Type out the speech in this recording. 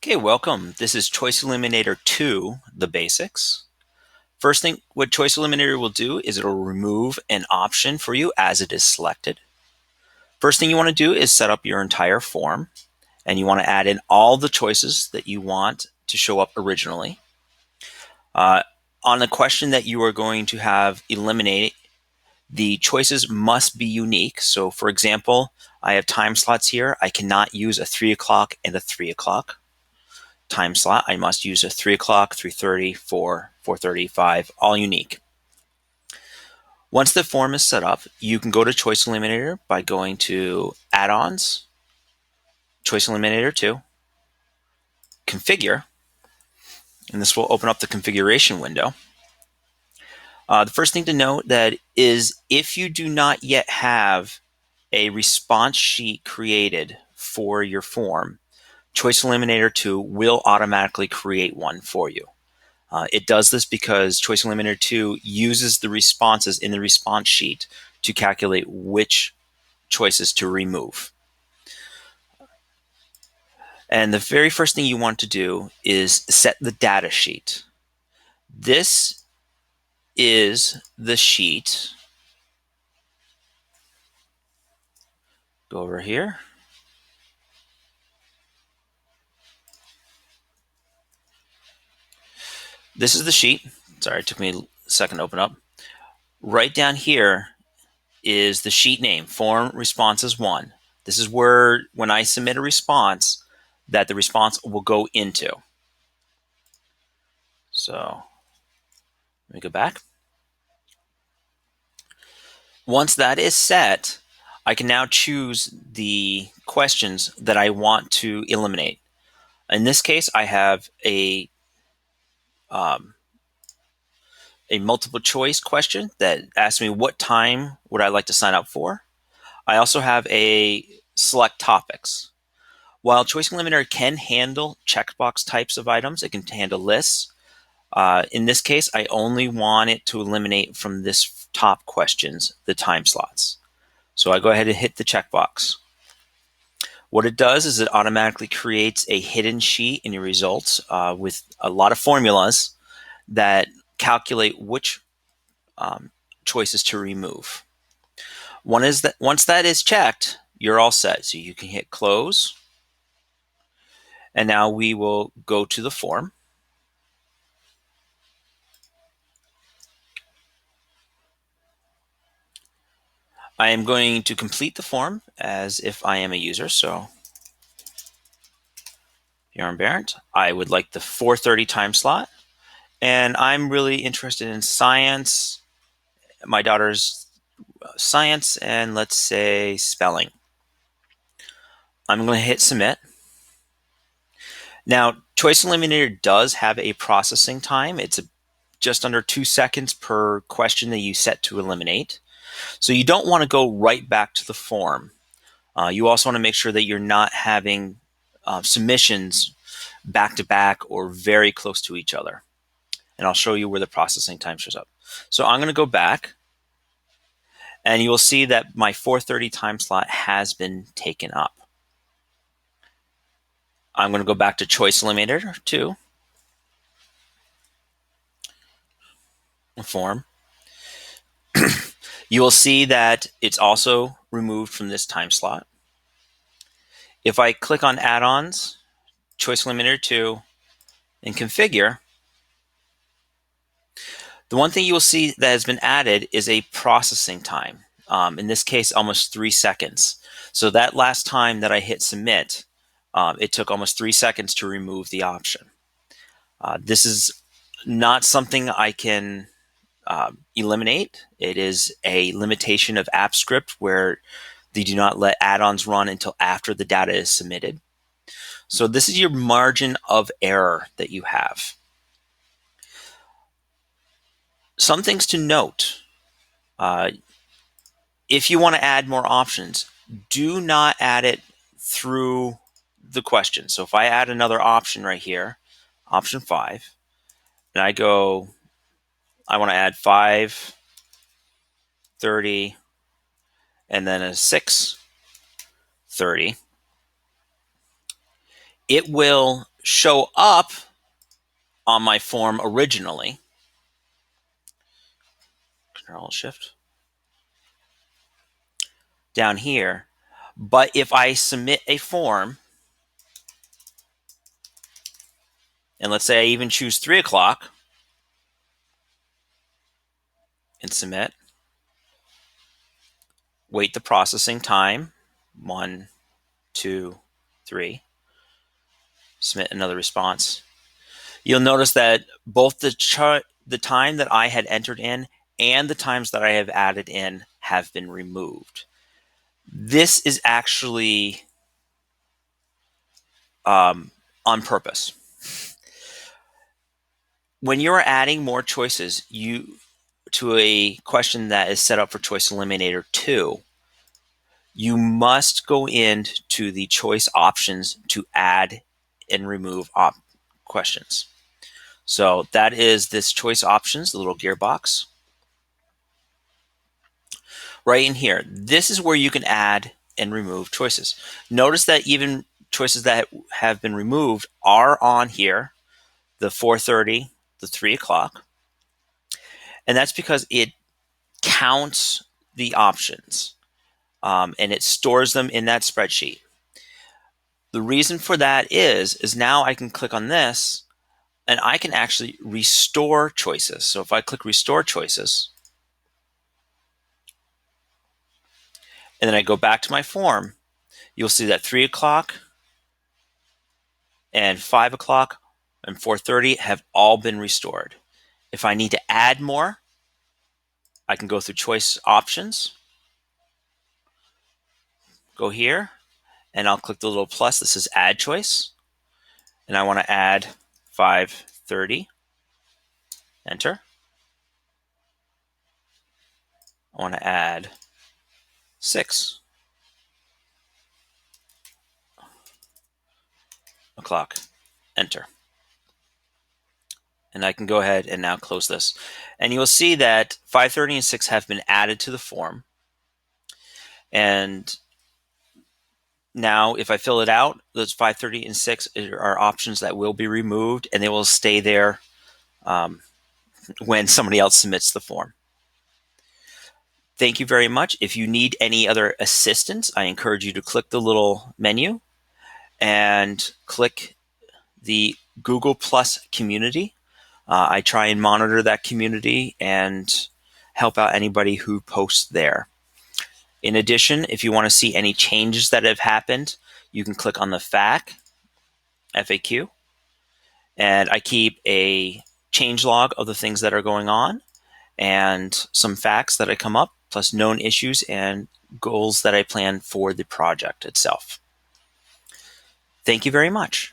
Okay, welcome. This is Choice Eliminator 2, the basics. First thing what Choice Eliminator will do is it'll remove an option for you as it is selected. First thing you want to do is set up your entire form, and you want to add in all the choices that you want to show up originally. Uh, on the question that you are going to have eliminated, the choices must be unique. So for example, I have time slots here. I cannot use a 3 o'clock and a 3 o'clock time slot. I must use a 3 o'clock, 3:30, 4, 4:30, 5, all unique. Once the form is set up, you can go to Choice Eliminator by going to Add-ons, Choice Eliminator 2, Configure, and this will open up the configuration window. The first thing to note that is if you do not yet have a response sheet created for your form, Choice Eliminator 2 will automatically create one for you. It does this because Choice Eliminator 2 uses the responses in the response sheet to calculate which choices to remove. And the very first thing you want to do is set the data sheet. This is the sheet. Go over here. This is the sheet. Sorry, it took me a second to open up. Right down here is the sheet name, Form Responses 1. This is where, when I submit a response, that the response will go into. So let me go back. Once that is set, I can now choose the questions that I want to eliminate. In this case, I have um, a multiple choice question that asks me what time would I like to sign up for. I also have a select topics. While Choice Eliminator can handle checkbox types of items, it can handle lists. In this case, I only want it to eliminate from this top questions the time slots. So I go ahead and hit the checkbox. What it does is it automatically creates a hidden sheet in your results with a lot of formulas that calculate which choices to remove. Once that is checked, you're all set. So you can hit close. And now we will go to the form. I am going to complete the form as if I am a user. So Bjorn Barrett, I would like the 4:30 time slot. And I'm really interested in science. My daughter's science and let's say spelling. I'm going to hit submit. Now, Choice Eliminator does have a processing time. It's just under 2 seconds per question that you set to eliminate. So you don't want to go right back to the form. You also want to make sure that you're not having submissions back to back or very close to each other. And I'll show you where the processing time shows up. So I'm going to go back, and you will see that my 4:30 time slot has been taken up. I'm going to go back to Choice Eliminator 2, form. You will see that it's also removed from this time slot. If I click on Add-ons, Choice Eliminator 2, and Configure, the one thing you will see that has been added is a processing time. In this case, almost 3 seconds. So that last time that I hit submit, it took almost 3 seconds to remove the option. This is not something I can eliminate. It is a limitation of AppScript where they do not let add-ons run until after the data is submitted. So this is your margin of error that you have. Some things to note. If you want to add more options, do not add it through the question. So if I add another option right here, option 5, and I go, I want to add 5:30 and then a 6:30, it will show up on my form originally. Control Shift down here. But if I submit a form, and let's say I even choose 3 o'clock and submit, wait the processing time, 1, 2, 3, submit another response. You'll notice that both the time that I had entered in and the times that I have added in have been removed. This is actually on purpose. When you're adding more choices to a question that is set up for Choice Eliminator 2, you must go into the choice options to add and remove questions. So that is this choice options, the little gearbox. Right in here, this is where you can add and remove choices. Notice that even choices that have been removed are on here, the 4:30, the 3 o'clock. And that's because it counts the options and it stores them in that spreadsheet. The reason for that is now I can click on this and I can actually restore choices. So if I click restore choices, and then I go back to my form, you'll see that 3 o'clock and 5 o'clock and 4:30 have all been restored. If I need to add more, I can go through choice options, go here, and I'll click the little plus that says add choice. And I want to add 5:30, enter. I want to add 6 o'clock, enter. And I can go ahead and now close this. And you will see that 5:30 and 6 have been added to the form. And now if I fill it out, those 5:30 and 6 are options that will be removed, and they will stay there when somebody else submits the form. Thank you very much. If you need any other assistance, I encourage you to click the little menu and click the Google Plus community. I try and monitor that community and help out anybody who posts there. In addition, if you want to see any changes that have happened, you can click on the FAQ, and I keep a change log of the things that are going on and some facts that I come up, plus known issues and goals that I plan for the project itself. Thank you very much.